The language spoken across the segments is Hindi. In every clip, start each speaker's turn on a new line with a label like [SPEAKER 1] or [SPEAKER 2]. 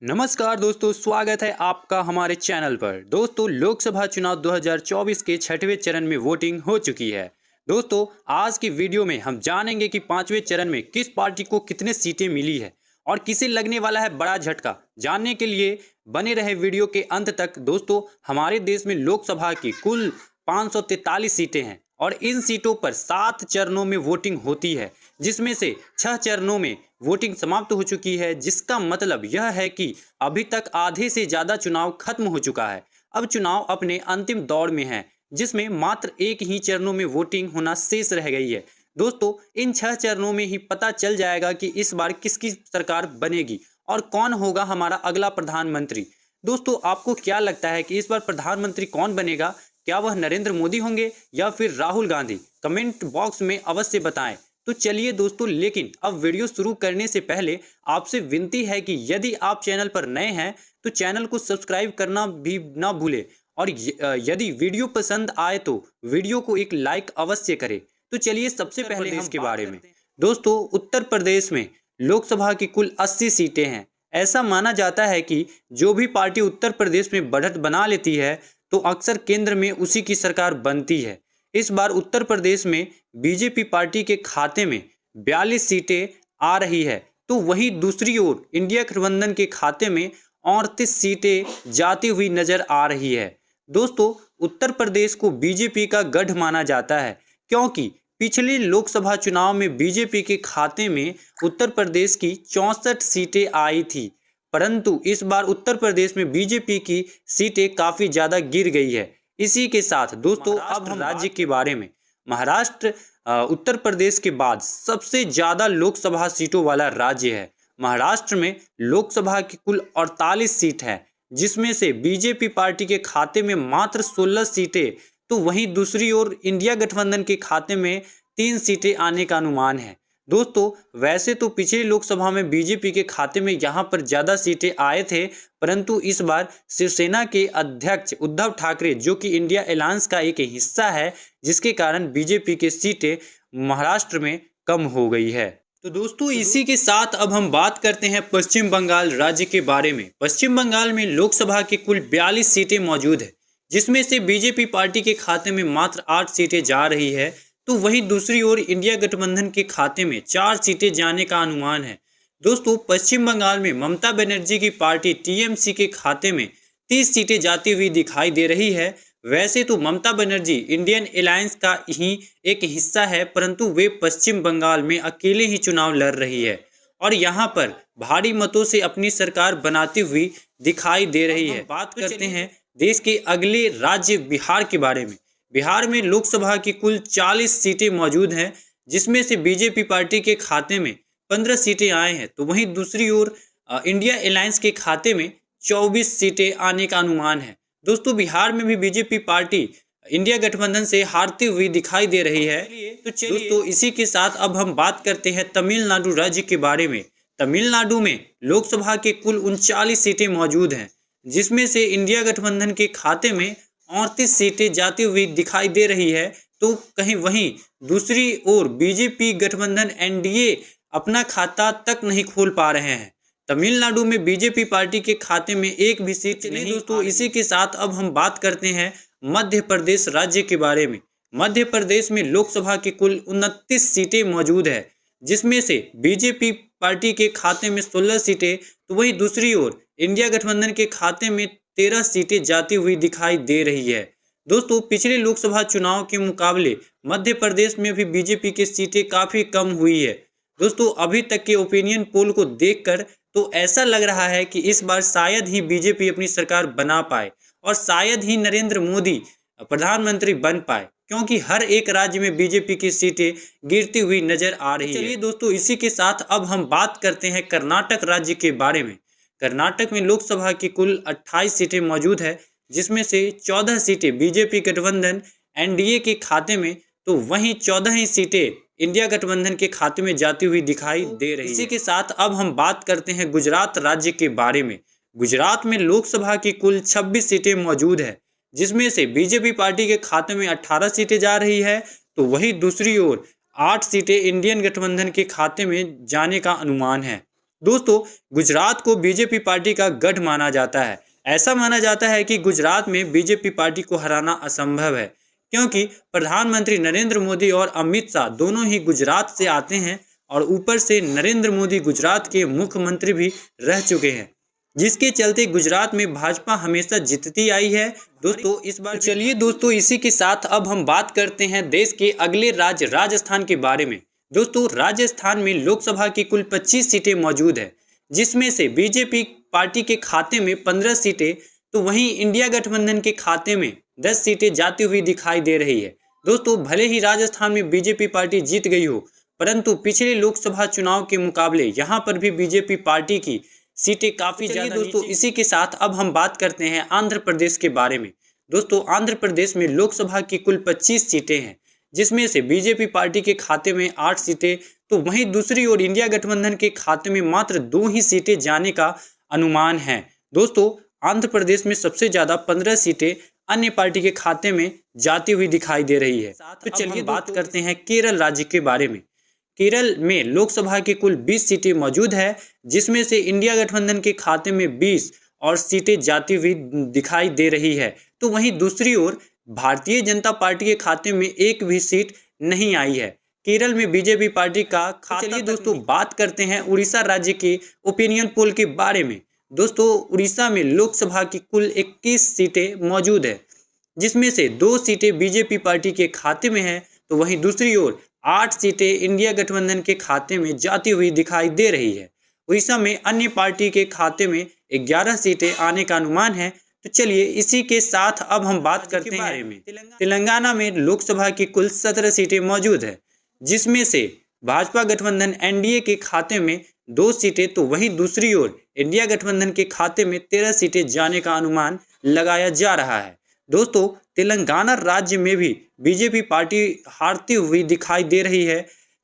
[SPEAKER 1] नमस्कार दोस्तों, स्वागत है आपका हमारे चैनल पर। दोस्तों, लोकसभा चुनाव 2024 के छठवें चरण में वोटिंग हो चुकी है। दोस्तों, आज की वीडियो में हम जानेंगे कि पांचवें चरण में किस पार्टी को कितने सीटें मिली है और किसे लगने वाला है बड़ा झटका। जानने के लिए बने रहे वीडियो के अंत तक। दोस्तों, हमारे देश में लोकसभा की कुल 543 सीटें हैं और इन सीटों पर 7 चरणों में वोटिंग होती है, जिसमें से 6 चरणों में वोटिंग समाप्त हो चुकी है। जिसका मतलब यह है कि अभी तक आधे से ज़्यादा चुनाव खत्म हो चुका है। अब चुनाव अपने अंतिम दौर में है, जिसमें मात्र एक ही चरणों में वोटिंग होना शेष रह गई है। दोस्तों, इन 6 चरणों में ही पता चल जाएगा कि इस बार किसकी सरकार बनेगी और कौन होगा हमारा अगला प्रधानमंत्री। दोस्तों, आपको क्या लगता है कि इस बार प्रधानमंत्री कौन बनेगा? क्या वह नरेंद्र मोदी होंगे या फिर राहुल गांधी? कमेंट बॉक्स में अवश्य बताएं। तो चलिए दोस्तों, लेकिन अब वीडियो शुरू करने से पहले आपसे विनती है कि यदि आप चैनल पर नए हैं तो चैनल को सब्सक्राइब करना भी ना भूलें और यदि वीडियो पसंद आए तो वीडियो को एक लाइक अवश्य करें। तो चलिए सबसे पहले हम इसके बारे में। दोस्तों, उत्तर प्रदेश में लोकसभा की कुल 80 सीटें हैं। ऐसा माना जाता है कि जो भी पार्टी उत्तर प्रदेश में बढ़त बना लेती है तो अक्सर केंद्र में उसी की सरकार बनती है। इस बार उत्तर प्रदेश में बीजेपी पार्टी के खाते में 42 सीटें आ रही है, तो वहीं दूसरी ओर इंडिया गठबंधन के खाते में 38 सीटें जाती हुई नजर आ रही है। दोस्तों, उत्तर प्रदेश को बीजेपी का गढ़ माना जाता है, क्योंकि पिछले लोकसभा चुनाव में बीजेपी के खाते में उत्तर प्रदेश की 64 सीटें आई थी, परंतु इस बार उत्तर प्रदेश में बीजेपी की सीटें काफ़ी ज़्यादा गिर गई है। इसी के साथ दोस्तों, अब हम राज्य के बारे में। महाराष्ट्र उत्तर प्रदेश के बाद सबसे ज़्यादा लोकसभा सीटों वाला राज्य है। महाराष्ट्र में लोकसभा की कुल 48 सीट है, जिसमें से बीजेपी पार्टी के खाते में मात्र 16 सीटें, तो वहीं दूसरी ओर इंडिया गठबंधन के खाते में 3 सीटें आने का अनुमान है। दोस्तों, वैसे तो पिछली लोकसभा में बीजेपी के खाते में यहाँ पर ज़्यादा सीटें आए थे, परंतु इस बार शिवसेना के अध्यक्ष उद्धव ठाकरे, जो कि इंडिया अलायंस का एक हिस्सा है, जिसके कारण बीजेपी की सीटें महाराष्ट्र में कम हो गई है। तो दोस्तों, इसी के साथ अब हम बात करते हैं पश्चिम बंगाल राज्य के बारे में। पश्चिम बंगाल में लोकसभा की कुल 42 सीटें मौजूद है, जिसमें से बीजेपी पार्टी के खाते में मात्र 8 सीटें जा रही है, तो वहीं दूसरी ओर इंडिया गठबंधन के खाते में 4 सीटें जाने का अनुमान है। दोस्तों, पश्चिम बंगाल में ममता बनर्जी की पार्टी टीएमसी के खाते में 30 सीटें जाती हुई दिखाई दे रही है। वैसे तो ममता बनर्जी इंडियन अलायंस का ही एक हिस्सा है, परंतु वे पश्चिम बंगाल में अकेले ही चुनाव लड़ रही है और यहाँ पर भारी मतों से अपनी सरकार बनाती हुई दिखाई दे रही है। बात करते हैं देश के अगले राज्य बिहार के बारे में। बिहार में लोकसभा की कुल 40 सीटें मौजूद हैं, जिसमें से बीजेपी पार्टी के खाते में 15 सीटें आए हैं, तो वहीं दूसरी ओर इंडिया अलायंस के खाते में 24 सीटें आने का अनुमान है। दोस्तों, बिहार में भी बीजेपी पार्टी इंडिया गठबंधन से हारती हुई दिखाई दे रही है। तो चलिए दोस्तों, इसी के साथ अब हम बात करते हैं तमिलनाडु राज्य के बारे में। तमिलनाडु में लोकसभा के कुल 39 सीटें मौजूद हैं, जिसमें से इंडिया गठबंधन के खाते में 38 सीटें जाती हुई दिखाई दे रही है, तो कहीं वहीं दूसरी ओर बीजेपी गठबंधन एनडीए अपना खाता तक नहीं खोल पा रहे हैं। तमिलनाडु में बीजेपी पार्टी के खाते में एक भी सीट नहीं। दोस्तों, इसी के साथ अब हम बात करते हैं मध्य प्रदेश राज्य के बारे में। मध्य प्रदेश में लोकसभा की कुल 29 सीटें मौजूद है, जिसमें से बीजेपी पार्टी के खाते में 16 सीटें, तो वहीं दूसरी ओर इंडिया गठबंधन के खाते में 13 सीटें जाती हुई दिखाई दे रही है। दोस्तों, पिछले लोकसभा चुनाव के मुकाबले मध्य प्रदेश में भी बीजेपी की सीटें काफ़ी कम हुई है। दोस्तों, अभी तक के ओपिनियन पोल को देखकर तो ऐसा लग रहा है कि इस बार शायद ही बीजेपी अपनी सरकार बना पाए और शायद ही नरेंद्र मोदी प्रधानमंत्री बन पाए, क्योंकि हर एक राज्य में बीजेपी की सीटें गिरती हुई नजर आ रही है। चलिए दोस्तों, इसी के साथ अब हम बात करते हैं कर्नाटक राज्य के बारे में। कर्नाटक में लोकसभा की कुल 28 सीटें मौजूद है, जिसमें से 14 सीटें बीजेपी गठबंधन एनडीए के खाते में, तो वहीं 14 ही सीटें इंडिया गठबंधन के खाते में जाती हुई दिखाई दे रही है। इसी के साथ अब हम बात करते हैं गुजरात राज्य के बारे में। गुजरात में लोकसभा की कुल 26 सीटें मौजूद है, जिसमें से बीजेपी पार्टी के खाते में 18 सीटें जा रही है, तो वहीं दूसरी ओर 8 सीटें इंडियन गठबंधन के खाते में जाने का अनुमान है। दोस्तों, गुजरात को बीजेपी पार्टी का गढ़ माना जाता है। ऐसा माना जाता है कि गुजरात में बीजेपी पार्टी को हराना असंभव है, क्योंकि प्रधानमंत्री नरेंद्र मोदी और अमित शाह दोनों ही गुजरात से आते हैं और ऊपर से नरेंद्र मोदी गुजरात के मुख्यमंत्री भी रह चुके हैं, जिसके चलते गुजरात में भाजपा हमेशा जीतती आई है। दोस्तों, इस बार चलिए दोस्तों, इसी के साथ अब हम बात करते हैं देश के अगले राज्य राजस्थान के बारे में। दोस्तों, राजस्थान में लोकसभा की कुल 25 सीटें मौजूद है, जिसमें से बीजेपी पार्टी के खाते में 15 सीटें, तो वहीं इंडिया गठबंधन के खाते में 10 सीटें जाती हुई दिखाई दे रही है। दोस्तों, भले ही राजस्थान में बीजेपी पार्टी जीत गई हो, परंतु पिछले लोकसभा चुनाव के मुकाबले यहाँ पर भी बीजेपी पार्टी की सीटें काफी ज्यादा। दोस्तों, इसी के साथ अब हम बात करते हैं आंध्र प्रदेश के बारे में। दोस्तों, आंध्र प्रदेश में लोकसभा की कुल 25 सीटें हैं, जिसमें से बीजेपी पार्टी के खाते में 8 सीटें, तो वहीं दूसरी ओर इंडिया गठबंधन के खाते में मात्र 2 ही सीटें जाने का अनुमान है। दोस्तों, आंध्र प्रदेश में सबसे ज्यादा 15 सीटें अन्य पार्टी के खाते में जाती हुई दिखाई दे रही है। तो चलिए बात करते हैं केरल राज्य के बारे में। केरल में लोकसभा की कुल 20 सीटें मौजूद है, जिसमें से इंडिया गठबंधन के खाते में 20 और सीटें जाती हुई दिखाई दे रही है। तो वहीं दूसरी ओर भारतीय जनता पार्टी के खाते में एक भी सीट नहीं आई है। केरल में बीजेपी पार्टी का खाता। चलिए दोस्तों, बात करते हैं उड़ीसा राज्य के ओपिनियन पोल के बारे में। दोस्तों, उड़ीसा में लोकसभा की कुल 21 सीटें मौजूद है, जिसमें से 2 सीटें बीजेपी पार्टी के खाते में है, तो वहीं दूसरी ओर 8 सीटें इंडिया गठबंधन के खाते में जाती हुई दिखाई दे रही है। उड़ीसा में अन्य पार्टी के खाते में 11 सीटें आने का अनुमान है। तो चलिए इसी के साथ अब हम बात करते हैं तेलंगाना में लोकसभा की कुल 17 सीटें मौजूद है, जिसमें से भाजपा गठबंधन एनडीए के खाते में 2 सीटें, तो वहीं दूसरी ओर इंडिया गठबंधन के खाते में 13 सीटें जाने का अनुमान लगाया जा रहा है। दोस्तों, तेलंगाना राज्य में भी बीजेपी पार्टी हारती हुई दिखाई दे रही है।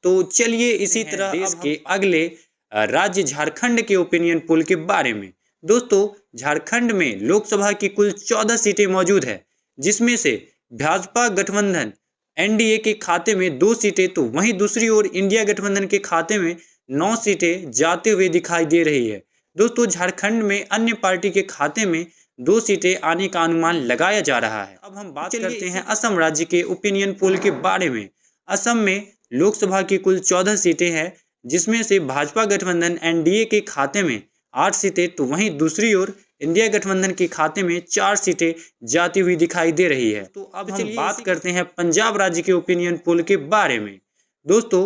[SPEAKER 1] तो चलिए इसी तरह देश के अगले राज्य झारखंड के ओपिनियन पोल के बारे में। दोस्तों, झारखंड में लोकसभा की कुल 14 सीटें मौजूद है, जिसमें से भाजपा गठबंधन एनडीए के खाते में 2 सीटें, तो वहीं दूसरी ओर इंडिया गठबंधन के खाते में 9 सीटें जाते हुए दिखाई दे रही है। दोस्तों, झारखंड में अन्य पार्टी के खाते में 2 सीटें आने का अनुमान लगाया जा रहा है। अब हम बात करते हैं असम राज्य के ओपिनियन पोल के बारे में। असम में लोकसभा की कुल 14 सीटें हैं, जिसमें से भाजपा गठबंधन एनडीए के खाते में 8 सीटें, तो वहीं दूसरी ओर इंडिया गठबंधन के खाते में 4 सीटें जाती हुई दिखाई दे रही है। तो अब हम बात करते हैं पंजाब राज्य के ओपिनियन पोल के बारे में। दोस्तों,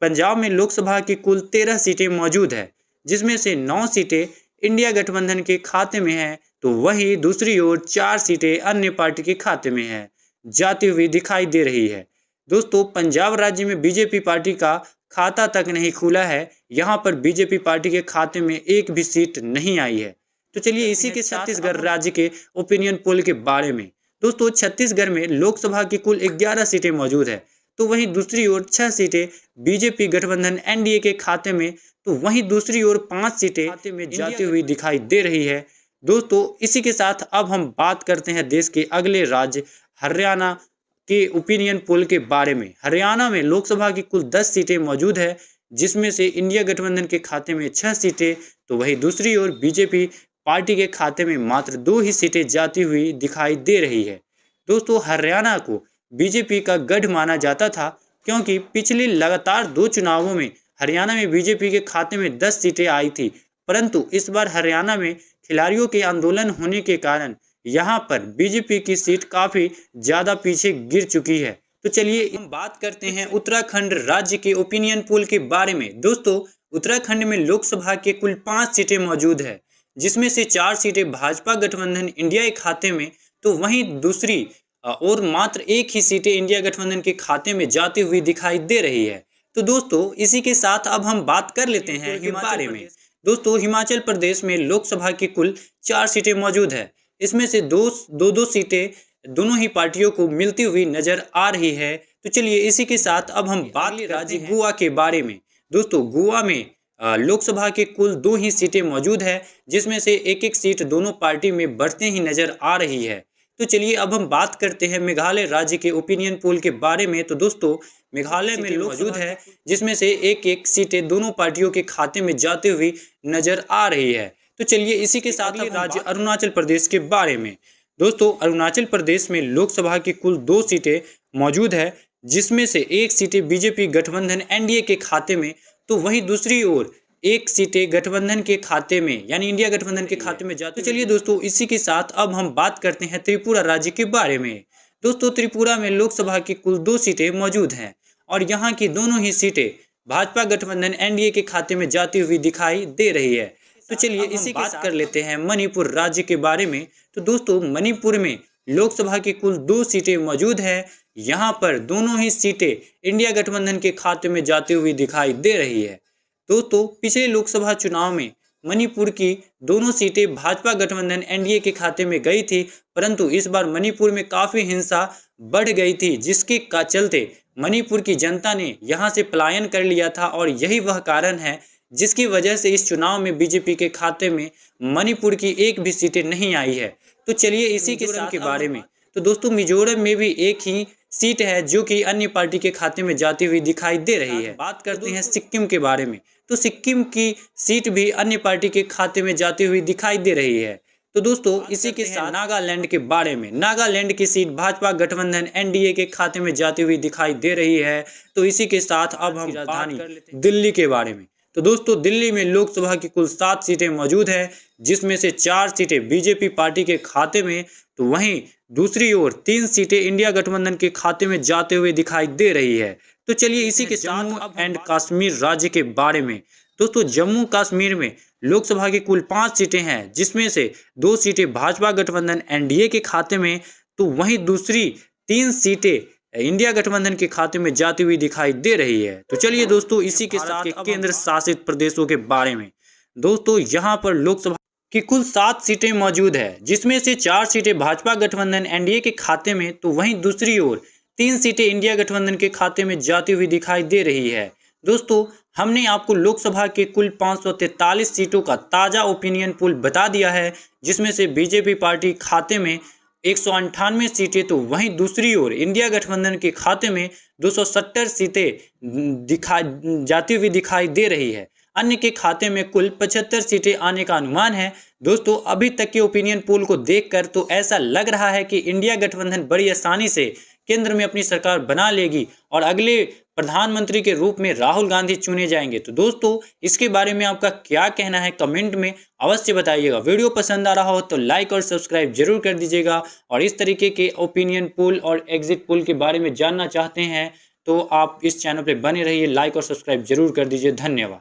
[SPEAKER 1] पंजाब में लोकसभा की कुल 13 सीटें मौजूद है, जिसमें से 9 सीटें इंडिया गठबंधन के खाते में है, तो वहीं दूसरी ओर 4 सीटें अन्य पार्टी के खाते में है, जाती हुई दिखाई दे रही है। दोस्तों, पंजाब राज्य में बीजेपी पार्टी का खाता तक नहीं खुला है। यहाँ पर बीजेपी पार्टी के खाते में एक भी सीट नहीं आई है। तो चलिए इसी के छत्तीसगढ़ राज्य के ओपिनियन पोल के बारे में। दोस्तों, छत्तीसगढ़ में लोकसभा की कुल 11 सीटें मौजूद है, तो वहीं दूसरी ओर 6 सीटें बीजेपी गठबंधन एनडीए के खाते में, तो वहीं दूसरी ओर 5 सीटें खाते में जाती हुई दिखाई दे रही है। दोस्तों, इसी के साथ अब हम बात करते हैं देश के अगले राज्य हरियाणा के ओपिनियन पोल के बारे में। हरियाणा में लोकसभा की कुल 10 सीटें मौजूद है, जिसमें से इंडिया गठबंधन के खाते में 6 सीटें, तो वहीं दूसरी ओर बीजेपी पार्टी के खाते में मात्र 2 ही सीटें जाती हुई दिखाई दे रही है। दोस्तों, हरियाणा को बीजेपी का गढ़ माना जाता था, क्योंकि पिछले लगातार 2 चुनावों में हरियाणा में बीजेपी के खाते में 10 सीटें आई थी, परंतु इस बार हरियाणा में खिलाड़ियों के आंदोलन होने के कारण यहाँ पर बीजेपी की सीट काफी ज्यादा पीछे गिर चुकी है। तो चलिए हम बात करते हैं उत्तराखंड राज्य के ओपिनियन पोल के बारे में। दोस्तों, उत्तराखंड में लोकसभा के कुल 5 सीटें मौजूद है, जिसमें से 4 सीटें भाजपा गठबंधन इंडिया के खाते में, तो वहीं दूसरी और मात्र 1 ही सीटें इंडिया गठबंधन के खाते में जाती हुई दिखाई दे रही है। तो दोस्तों, इसी के साथ अब हम बात कर लेते हैं के बारे में। दोस्तों, हिमाचल प्रदेश में लोकसभा की कुल 4 सीटें मौजूद है, इसमें से दो सीटें दोनों ही पार्टियों को मिलती हुई नजर आ रही है। तो चलिए इसी के साथ अब हम बात राज्य गोवा के बारे में। दोस्तों, गोवा में लोकसभा के कुल 2 ही सीटें मौजूद है, जिसमें से एक सीट दोनों पार्टी में बढ़ते ही नजर आ रही है। तो चलिए अब हम बात करते हैं मेघालय राज्य के ओपिनियन पोल के बारे में। तो दोस्तों मेघालय में मौजूद है जिसमें से एक एक सीटें दोनों पार्टियों के खाते में जाते हुए नजर आ रही है। तो चलिए इसी के साथ ही राज्य अरुणाचल प्रदेश के बारे में। दोस्तों अरुणाचल प्रदेश में लोकसभा की कुल 2 सीटें मौजूद है, जिसमें से एक सीटें बीजेपी गठबंधन एनडीए के खाते में, तो वहीं दूसरी ओर एक सीटें गठबंधन के खाते में यानी इंडिया गठबंधन के खाते में जाती। तो चलिए दोस्तों इसी के साथ अब हम बात करते हैं त्रिपुरा राज्य के बारे में। दोस्तों त्रिपुरा में लोकसभा की कुल 2 सीटें मौजूद हैं और यहाँ की दोनों ही सीटें भाजपा गठबंधन एनडीए के खाते में जाती हुई दिखाई दे रही है। तो चलिए इसी के साथ कर लेते हैं मणिपुर राज्य के बारे में। तो दोस्तों मणिपुर में लोकसभा की कुल 2 सीटें मौजूद है। यहाँ पर दोनों ही सीटें इंडिया गठबंधन के खाते में जाती हुई दिखाई दे रही है। दोस्तों पिछले लोकसभा चुनाव में मणिपुर की दोनों सीटें भाजपा गठबंधन एनडीए के खाते में गई थी, परंतु इस बार मणिपुर में काफी हिंसा बढ़ गई थी, जिसके चलते मणिपुर की जनता ने यहां से पलायन कर लिया था और यही वह कारण है जिसकी वजह से इस चुनाव में बीजेपी के खाते में मणिपुर की एक भी सीटें नहीं आई है। तो चलिए इसी के साथ के बारे में। तो दोस्तों मिजोरम में भी एक ही सीट है जो कि अन्य पार्टी के खाते में जाती हुई दिखाई दे रही है। बात करते हैं सिक्किम के बारे में। तो सिक्किम की सीट भी अन्य पार्टी के खाते में जाती हुई दिखाई दे रही है। तो दोस्तों इसी के साथ नागालैंड के बारे में। नागालैंड की सीट भाजपा गठबंधन एनडीए के खाते में जाती हुई दिखाई दे रही है। तो इसी के साथ अब हम राजधानी दिल्ली के बारे में। तो दोस्तों दिल्ली में लोकसभा की कुल 7 सीटें मौजूद है, जिसमें से 4 सीटें बीजेपी पार्टी के खाते में, तो वहीं दूसरी ओर 3 सीटें इंडिया गठबंधन के खाते में जाते हुए दिखाई दे रही है। तो चलिए इसी के साथ जम्मू एंड कश्मीर राज्य के बारे में। दोस्तों जम्मू कश्मीर में लोकसभा की कुल 5 सीटें हैं, जिसमें से 2 सीटें भाजपा गठबंधन एनडीए के खाते में, तो वहीं दूसरी 3 सीटें इंडिया गठबंधन के खाते में जाती हुई दिखाई दे रही है। तो चलिए दोस्तों इसी के साथ केंद्र शासित प्रदेशों के बारे में। दोस्तों यहाँ पर लोकसभा की कुल 7 सीटें मौजूद है, जिसमें से 4 सीटें भाजपा गठबंधन एनडीए के खाते में, तो वहीं दूसरी ओर 3 सीटें इंडिया गठबंधन के खाते में जाती हुई दिखाई दे रही है। दोस्तों हमने आपको लोकसभा के कुल 543 सीटों का ताज़ा ओपिनियन पोल बता दिया है, जिसमें से बीजेपी पार्टी खाते में 198 सीटें, तो वहीं दूसरी ओर इंडिया गठबंधन के खाते में 270 सीटें जाती हुई दिखाई दे रही है। अन्य के खाते में कुल 75 सीटें आने का अनुमान है। दोस्तों अभी तक के ओपिनियन पोल को देखकर तो ऐसा लग रहा है कि इंडिया गठबंधन बड़ी आसानी से केंद्र में अपनी सरकार बना लेगी और अगले प्रधानमंत्री के रूप में राहुल गांधी चुने जाएंगे। तो दोस्तों इसके बारे में आपका क्या कहना है कमेंट में अवश्य बताइएगा। वीडियो पसंद आ रहा हो तो लाइक और सब्सक्राइब जरूर कर दीजिएगा, और इस तरीके के ओपिनियन पोल और एग्जिट पोल के बारे में जानना चाहते हैं तो आप इस चैनल पर बने रहिए। लाइक और सब्सक्राइब जरूर कर दीजिए। धन्यवाद।